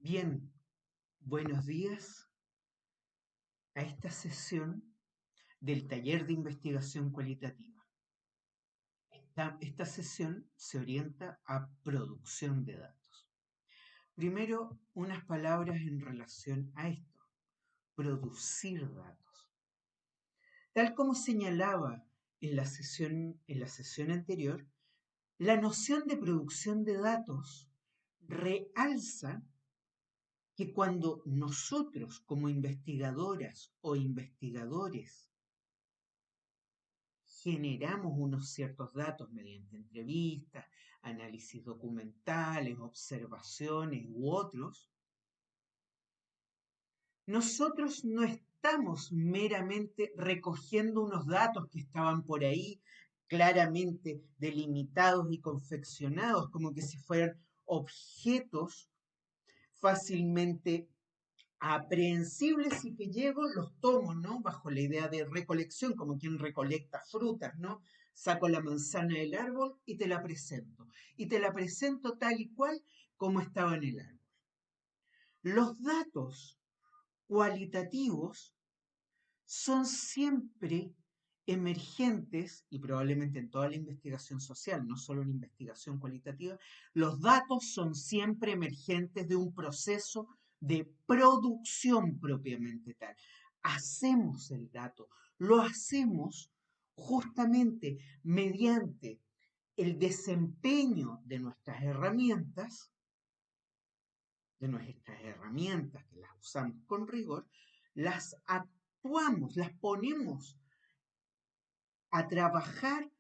Bien, buenos días a esta sesión del taller de investigación cualitativa. Esta sesión se orienta a producción de datos. Primero, unas palabras en relación a esto, producir datos. Tal como señalaba en la sesión anterior, la noción de producción de datos realza que cuando nosotros como investigadoras o investigadores generamos unos ciertos datos mediante entrevistas, análisis documentales, observaciones u otros, nosotros no estamos meramente recogiendo unos datos que estaban por ahí claramente delimitados y confeccionados como que si fueran objetos fácilmente aprehensibles y que llego, los tomo, ¿no? Bajo la idea de recolección, como quien recolecta frutas, ¿no? Saco la manzana del árbol y te la presento. Y te la presento tal y cual como estaba en el árbol. Los datos cualitativos son siempre emergentes, y probablemente en toda la investigación social, no solo en investigación cualitativa, los datos son siempre emergentes de un proceso de producción propiamente tal. Hacemos el dato, lo hacemos justamente mediante el desempeño de nuestras herramientas que las usamos con rigor, las actuamos, las ponemos a trabajar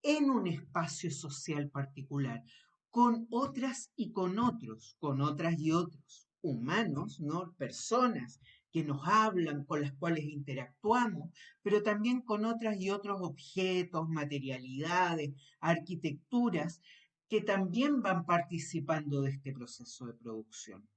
en un espacio social particular, con otras y con otros, con otras y otros, humanos, ¿no? Personas que nos hablan, con las cuales interactuamos, pero también con otras y otros objetos, materialidades, arquitecturas, que también van participando de este proceso de producción.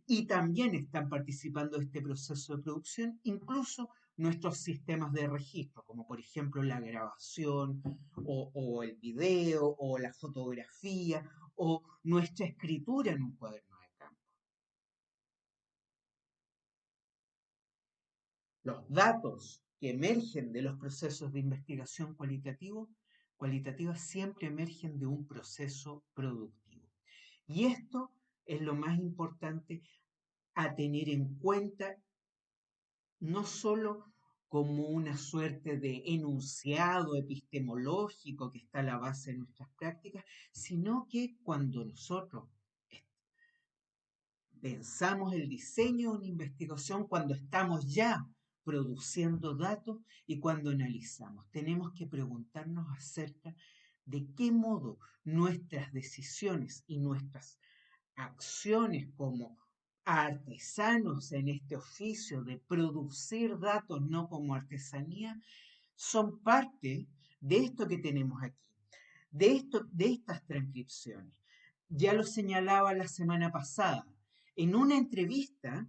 Y también están participando de este proceso de producción incluso nuestros sistemas de registro, como por ejemplo la grabación o el video o la fotografía o nuestra escritura en un cuaderno de campo. Los datos que emergen de los procesos de investigación cualitativa siempre emergen de un proceso productivo. Y esto es lo más importante a tener en cuenta, no solo como una suerte de enunciado epistemológico que está a la base de nuestras prácticas, sino que cuando nosotros pensamos el diseño de una investigación, cuando estamos ya produciendo datos y cuando analizamos, tenemos que preguntarnos acerca de qué modo nuestras decisiones y nuestras acciones como artesanos en este oficio de producir datos no como artesanía, son parte de esto que tenemos aquí, de estas transcripciones. Ya lo señalaba la semana pasada. En una entrevista,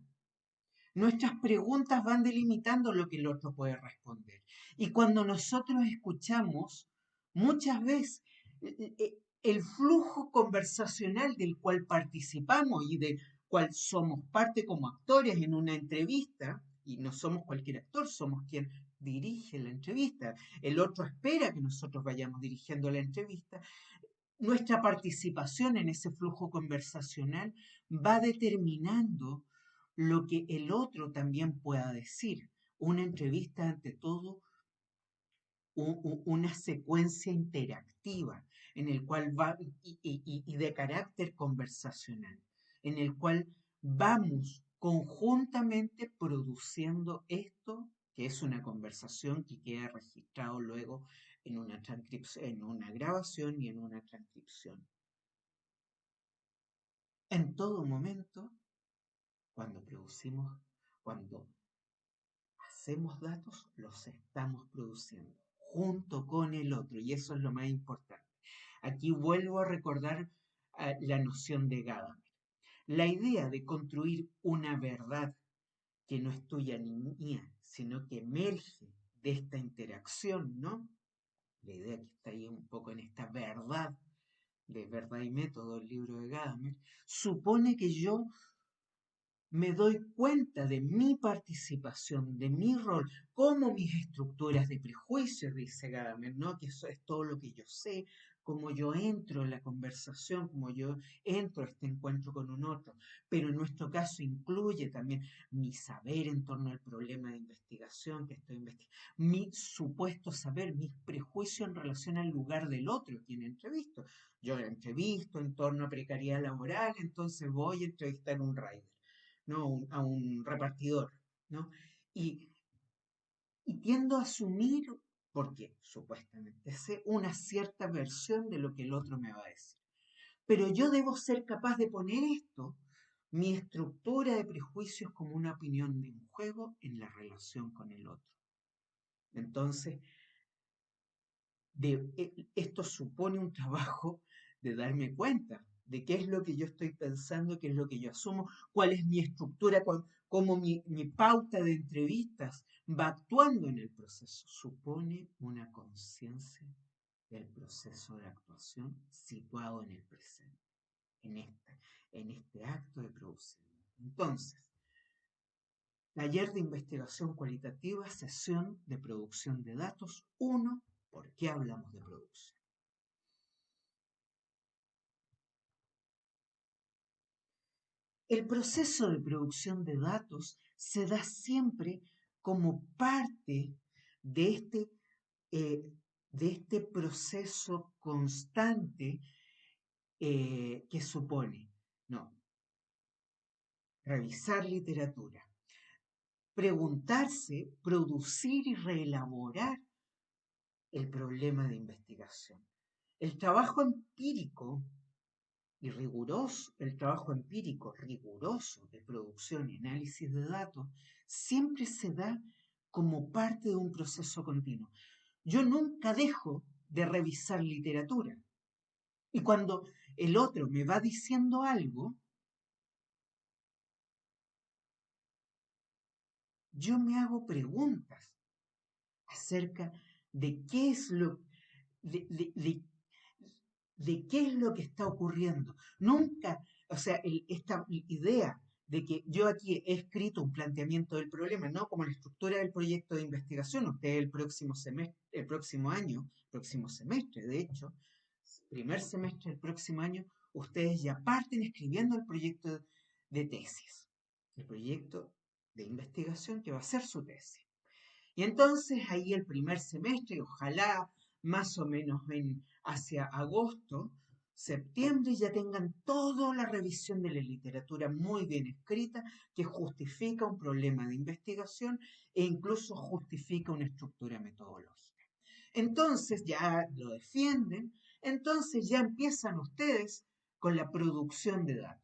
nuestras preguntas van delimitando lo que el otro puede responder. Y cuando nosotros escuchamos, muchas veces el flujo conversacional del cual participamos y del cual somos parte como actores en una entrevista, y no somos cualquier actor, somos quien dirige la entrevista, el otro espera que nosotros vayamos dirigiendo la entrevista, nuestra participación en ese flujo conversacional va determinando lo que el otro también pueda decir. Una entrevista, ante todo, una secuencia interactiva en el cual va y de carácter conversacional, en el cual vamos conjuntamente produciendo esto, que es una conversación que queda registrado luego en una transcripción, en una grabación y en una transcripción. En todo momento, cuando producimos, cuando hacemos datos, los estamos produciendo junto con el otro, y eso es lo más importante. Aquí vuelvo a recordar la noción de Gadamer. La idea de construir una verdad que no es tuya ni mía, sino que emerge de esta interacción, ¿no? La idea que está ahí un poco en esta verdad, de verdad y método, el libro de Gadamer, supone que yo me doy cuenta de mi participación, de mi rol, cómo mis estructuras de prejuicios, dice Gadamer, ¿no? Que eso es todo lo que yo sé, cómo yo entro en la conversación, cómo yo entro a este encuentro con un otro. Pero en nuestro caso incluye también mi saber en torno al problema de investigación que estoy investigando, mi supuesto saber, mis prejuicios en relación al lugar del otro, quien entrevisto. Yo entrevisto en torno a precariedad laboral, entonces voy a entrevistar un rider, ¿no? A un repartidor, ¿no? Y, y tiendo a asumir, porque supuestamente sé una cierta versión de lo que el otro me va a decir. Pero yo debo ser capaz de poner esto, mi estructura de prejuicios, como una opinión de un juego en la relación con el otro. Entonces, esto supone un trabajo de darme cuenta de qué es lo que yo estoy pensando, qué es lo que yo asumo, cuál es mi estructura, cómo mi pauta de entrevistas va actuando en el proceso. Supone una conciencia del proceso de actuación situado en el presente, en en este acto de producción. Entonces, taller de investigación cualitativa, sesión de producción de datos 1. ¿Por qué hablamos de producción? El proceso de producción de datos se da siempre como parte de eh, de este proceso constante que supone, no, revisar literatura, preguntarse, producir y reelaborar el problema de investigación. El trabajo empírico y riguroso, el trabajo empírico riguroso de producción y análisis de datos siempre se da como parte de un proceso continuo. Yo nunca dejo de revisar literatura. Y cuando el otro me va diciendo algo, yo me hago preguntas acerca de qué es lo, de qué es lo que está ocurriendo. Nunca, o sea, esta idea de que yo aquí he escrito un planteamiento del problema, no como la estructura del proyecto de investigación, usted el próximo semestre, el próximo año, próximo semestre, de hecho, primer semestre del próximo año, ustedes ya parten escribiendo el proyecto de tesis, el proyecto de investigación que va a ser su tesis. Y entonces ahí el primer semestre, ojalá más o menos hacia agosto, septiembre, ya tengan toda la revisión de la literatura muy bien escrita, que justifica un problema de investigación e incluso justifica una estructura metodológica. Entonces ya lo defienden, entonces ya empiezan ustedes con la producción de datos.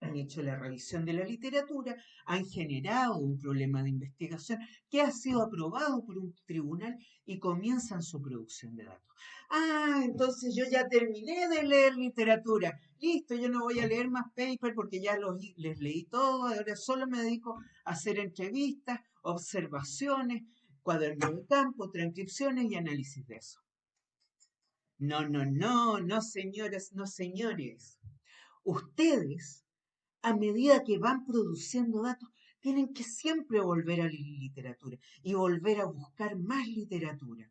Han hecho la revisión de la literatura, han generado un problema de investigación que ha sido aprobado por un tribunal y comienzan su producción de datos. Ah, entonces yo ya terminé de leer literatura. Listo, yo no voy a leer más papers porque ya les leí todo. Ahora solo me dedico a hacer entrevistas, observaciones, cuadernos de campo, transcripciones y análisis de eso. No, no, no, no, señoras, no, señores. Ustedes, a medida que van produciendo datos, tienen que siempre volver a la literatura y volver a buscar más literatura.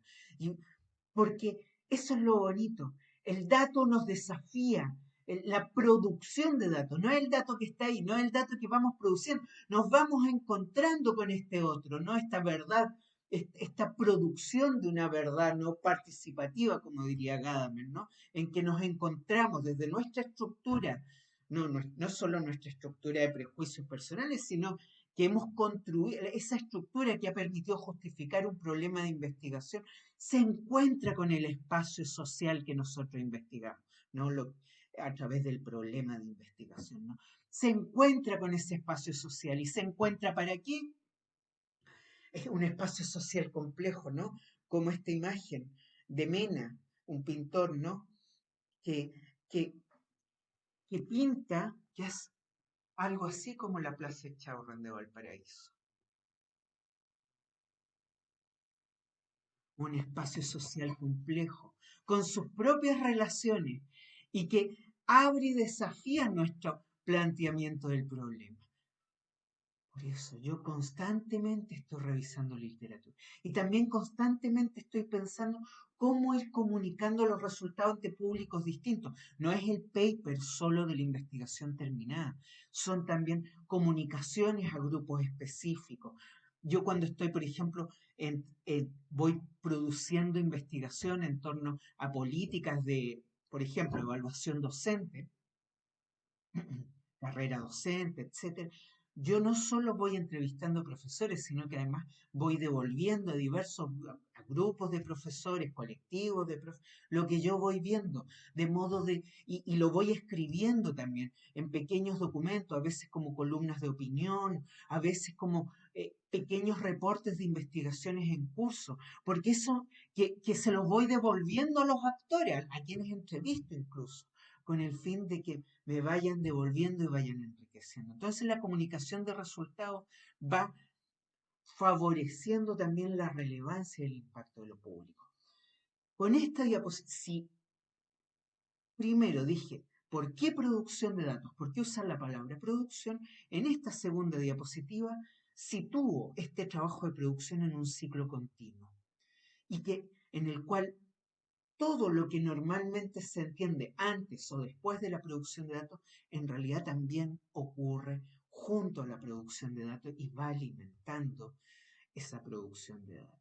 Porque eso es lo bonito. El dato nos desafía. La producción de datos, no es el dato que está ahí, no es el dato que vamos produciendo, nos vamos encontrando con este otro, ¿no? Esta verdad, esta producción de una verdad no participativa, como diría Gadamer, ¿no? En que nos encontramos desde nuestra estructura, no solo nuestra estructura de prejuicios personales, sino que hemos construido esa estructura que ha permitido justificar un problema de investigación, se encuentra con el espacio social que nosotros investigamos, ¿no? A través del problema de investigación, ¿no? Se encuentra con ese espacio social y se encuentra para qué? Es un espacio social complejo, ¿no? Como esta imagen de Mena, un pintor, ¿no? Que, que, que pinta, que es algo así como la Plaza Echaurren de Valparaíso. Un espacio social complejo, con sus propias relaciones y que abre y desafía nuestro planteamiento del problema. Por eso yo constantemente estoy revisando literatura y también constantemente estoy pensando cómo ir comunicando los resultados ante públicos distintos. No es el paper solo de la investigación terminada, son también comunicaciones a grupos específicos. Yo cuando estoy, por ejemplo, voy produciendo investigación en torno a políticas de, por ejemplo, evaluación docente, carrera docente, etcétera. Yo no solo voy entrevistando profesores, sino que además voy devolviendo a diversos a grupos de profesores, colectivos de profesores, lo que yo voy viendo, de modo de, y lo voy escribiendo también en pequeños documentos, a veces como columnas de opinión, a veces como pequeños reportes de investigaciones en curso, porque eso que se los voy devolviendo a los actores, a quienes entrevisto incluso, con el fin de que me vayan devolviendo y vayan enriqueciendo. Entonces la comunicación de resultados va favoreciendo también la relevancia y el impacto de lo público. Con esta diapositiva, si primero dije, ¿por qué producción de datos? ¿Por qué usar la palabra producción? En esta segunda diapositiva sitúo este trabajo de producción en un ciclo continuo y que en el cual todo lo que normalmente se entiende antes o después de la producción de datos, en realidad también ocurre junto a la producción de datos y va alimentando esa producción de datos.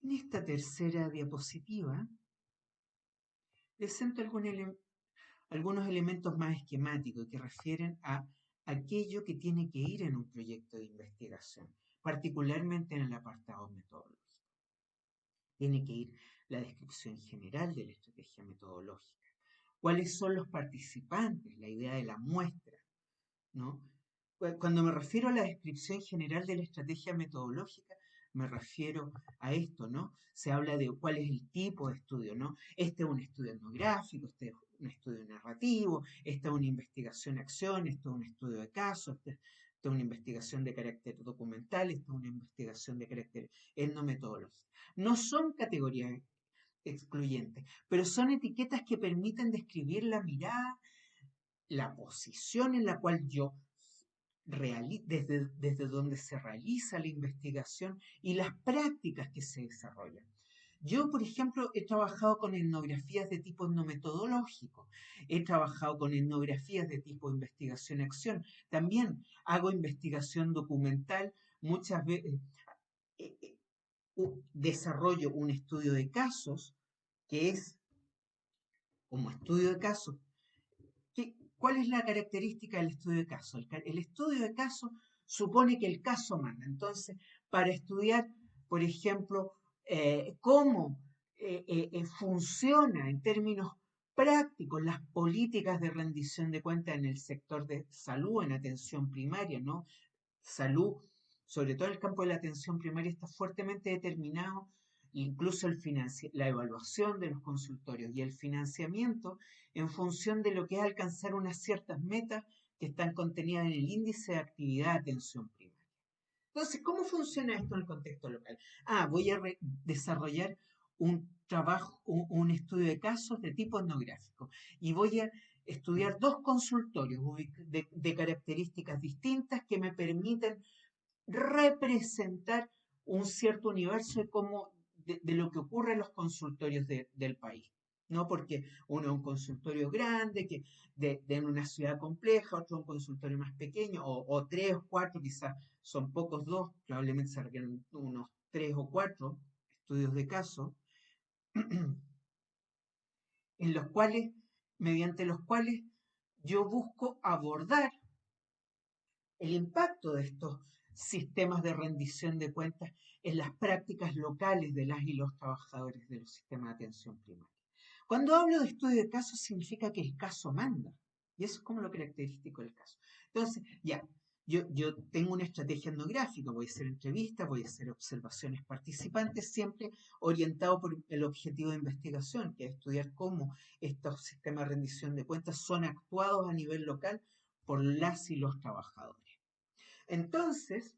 En esta tercera diapositiva presento algunos elementos más esquemáticos que refieren a aquello que tiene que ir en un proyecto de investigación, particularmente en el apartado metodológico. Tiene que ir la descripción general de la estrategia metodológica. ¿Cuáles son los participantes? La idea de la muestra, ¿no? Cuando me refiero a la descripción general de la estrategia metodológica, me refiero a esto, ¿no? Se habla de cuál es el tipo de estudio, ¿no? Este es un estudio etnográfico, este es un estudio narrativo, esta es una investigación-acción, esto es un estudio de caso, esta es una investigación de carácter documental, esta es una investigación de carácter etnometodológico. No son categorías excluyentes, pero son etiquetas que permiten describir la mirada, la posición en la cual yo desde donde se realiza la investigación y las prácticas que se desarrollan. Yo, por ejemplo, he trabajado con etnografías de tipo etnometodológico, he trabajado con etnografías de tipo investigación-acción, también hago investigación documental, muchas veces eh, eh, desarrollo un estudio de casos, que es como estudio de casos. ¿Cuál es la característica del estudio de caso? El estudio de caso supone que el caso manda. Entonces, para estudiar, por ejemplo, cómo funciona en términos prácticos las políticas de rendición de cuentas en el sector de salud, en atención primaria, ¿no? Salud, sobre todo en el campo de la atención primaria, está fuertemente determinado, incluso la evaluación de los consultorios y el financiamiento en función de lo que es alcanzar unas ciertas metas que están contenidas en el índice de actividad de atención primaria. Entonces, ¿cómo funciona esto en el contexto local? Voy a desarrollar un trabajo, un estudio de casos de tipo etnográfico y voy a estudiar dos consultorios de características distintas que me permiten representar un cierto universo de lo que ocurre en los consultorios del país. ¿No? Porque uno es un consultorio grande, en una ciudad compleja, otro es un consultorio más pequeño, o tres o cuatro, quizás son pocos dos, probablemente se requieren unos tres o cuatro estudios de caso, en los cuales, mediante los cuales yo busco abordar el impacto de estos sistemas de rendición de cuentas en las prácticas locales de las y los trabajadores de los sistemas de atención primaria. Cuando hablo de estudio de caso, significa que el caso manda. Y eso es como lo característico del caso. Entonces, ya, yo tengo una estrategia etnográfica, voy a hacer entrevistas, voy a hacer observaciones participantes, siempre orientado por el objetivo de investigación, que es estudiar cómo estos sistemas de rendición de cuentas son actuados a nivel local por las y los trabajadores. Entonces,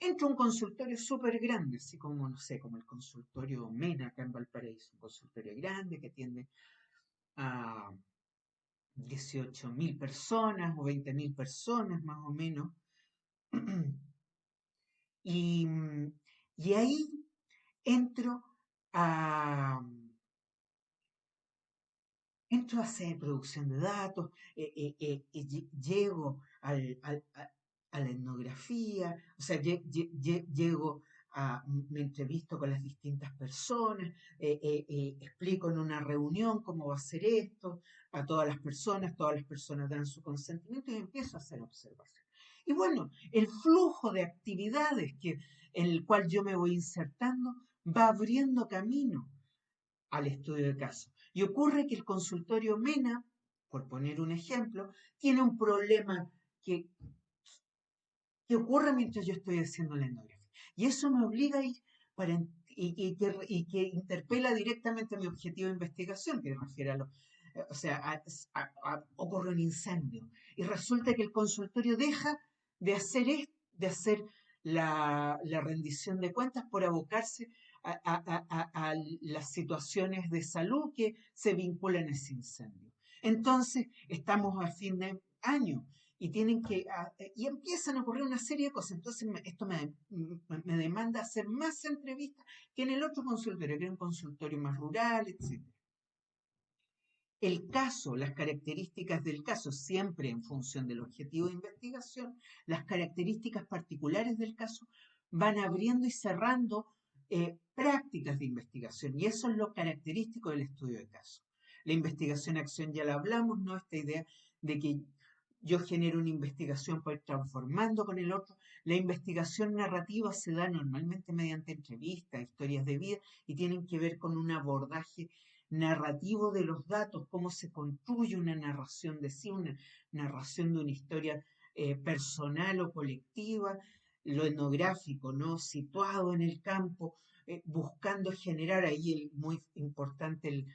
entra un consultorio súper grande, así como, no sé, como el consultorio Mena acá en Valparaíso, un consultorio grande que atiende a 18.000 personas o 20.000 personas más o menos. Y, y ahí entro a, entro a hacer producción de datos, llego a la etnografía, o sea, llego me entrevisto con las distintas personas, explico en una reunión cómo va a ser esto, a todas las personas dan su consentimiento y empiezo a hacer observación. Y bueno, el flujo de actividades en el cual yo me voy insertando va abriendo camino al estudio de caso. Y ocurre que el consultorio MENA, por poner un ejemplo, tiene un problema que, que ocurre mientras yo estoy haciendo la etnografía. Y eso me obliga a ir que interpela directamente a mi objetivo de investigación, que refiere a lo, o sea, ocurre un incendio. Y resulta que el consultorio deja de hacer la rendición de cuentas por abocarse a las situaciones de salud que se vinculan a ese incendio. Entonces, estamos a fin de año y y empiezan a ocurrir una serie de cosas. Entonces, esto me demanda hacer más entrevistas que en el otro consultorio, que era un consultorio más rural, etc. El caso, las características del caso, siempre en función del objetivo de investigación, las características particulares del caso van abriendo y cerrando prácticas de investigación. Y eso es lo característico del estudio de caso. La investigación-acción ya la hablamos, ¿no? Esta idea de que yo genero una investigación para ir transformando con el otro. La investigación narrativa se da normalmente mediante entrevistas, historias de vida, y tienen que ver con un abordaje narrativo de los datos, cómo se construye una narración de sí, una narración de una historia personal o colectiva, lo etnográfico, ¿no? Situado en el campo, buscando generar ahí muy importante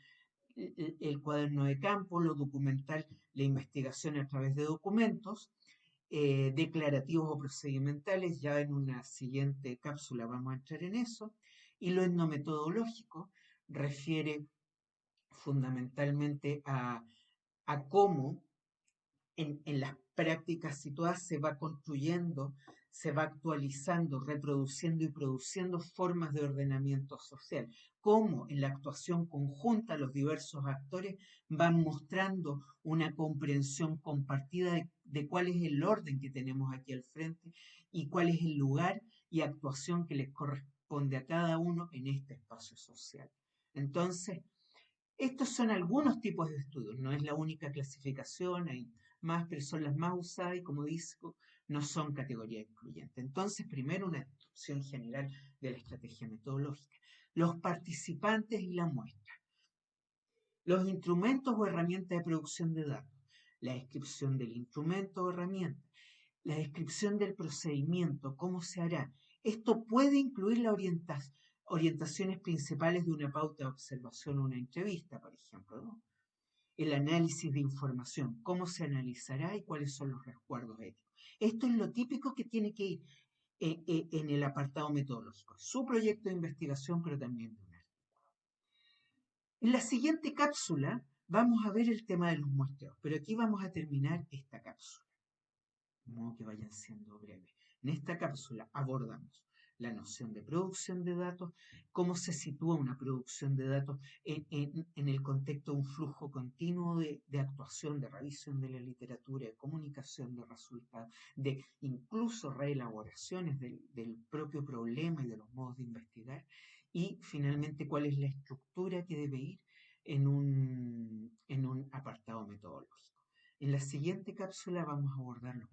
el cuaderno de campo, lo documental, la investigación a través de documentos, declarativos o procedimentales, ya en una siguiente cápsula vamos a entrar en eso, y lo etnometodológico refiere fundamentalmente a cómo en las prácticas situadas se va construyendo, se va actualizando, reproduciendo y produciendo formas de ordenamiento social. Cómo en la actuación conjunta los diversos actores van mostrando una comprensión compartida de cuál es el orden que tenemos aquí al frente y cuál es el lugar y actuación que les corresponde a cada uno en este espacio social. Entonces, estos son algunos tipos de estudios, no es la única clasificación, hay más, pero son las más usadas y como digo, no son categorías incluyentes. Entonces, primero una descripción general de la estrategia metodológica. Los participantes y la muestra. Los instrumentos o herramientas de producción de datos. La descripción del instrumento o herramienta. La descripción del procedimiento, cómo se hará. Esto puede incluir la orientaciones principales de una pauta de observación o una entrevista, por ejemplo, ¿no? El análisis de información, cómo se analizará y cuáles son los resguardos éticos. Esto es lo típico que tiene que ir en el apartado metodológico. Su proyecto de investigación, pero también de un artículo. En la siguiente cápsula vamos a ver el tema de los muestreos, pero aquí vamos a terminar esta cápsula. De modo que vayan siendo breves. En esta cápsula abordamos la noción de producción de datos, cómo se sitúa una producción de datos en el contexto de un flujo continuo de actuación, de revisión de la literatura, de comunicación de resultados, de incluso reelaboraciones del propio problema y de los modos de investigar, y finalmente cuál es la estructura que debe ir en un apartado metodológico. En la siguiente cápsula vamos a abordar los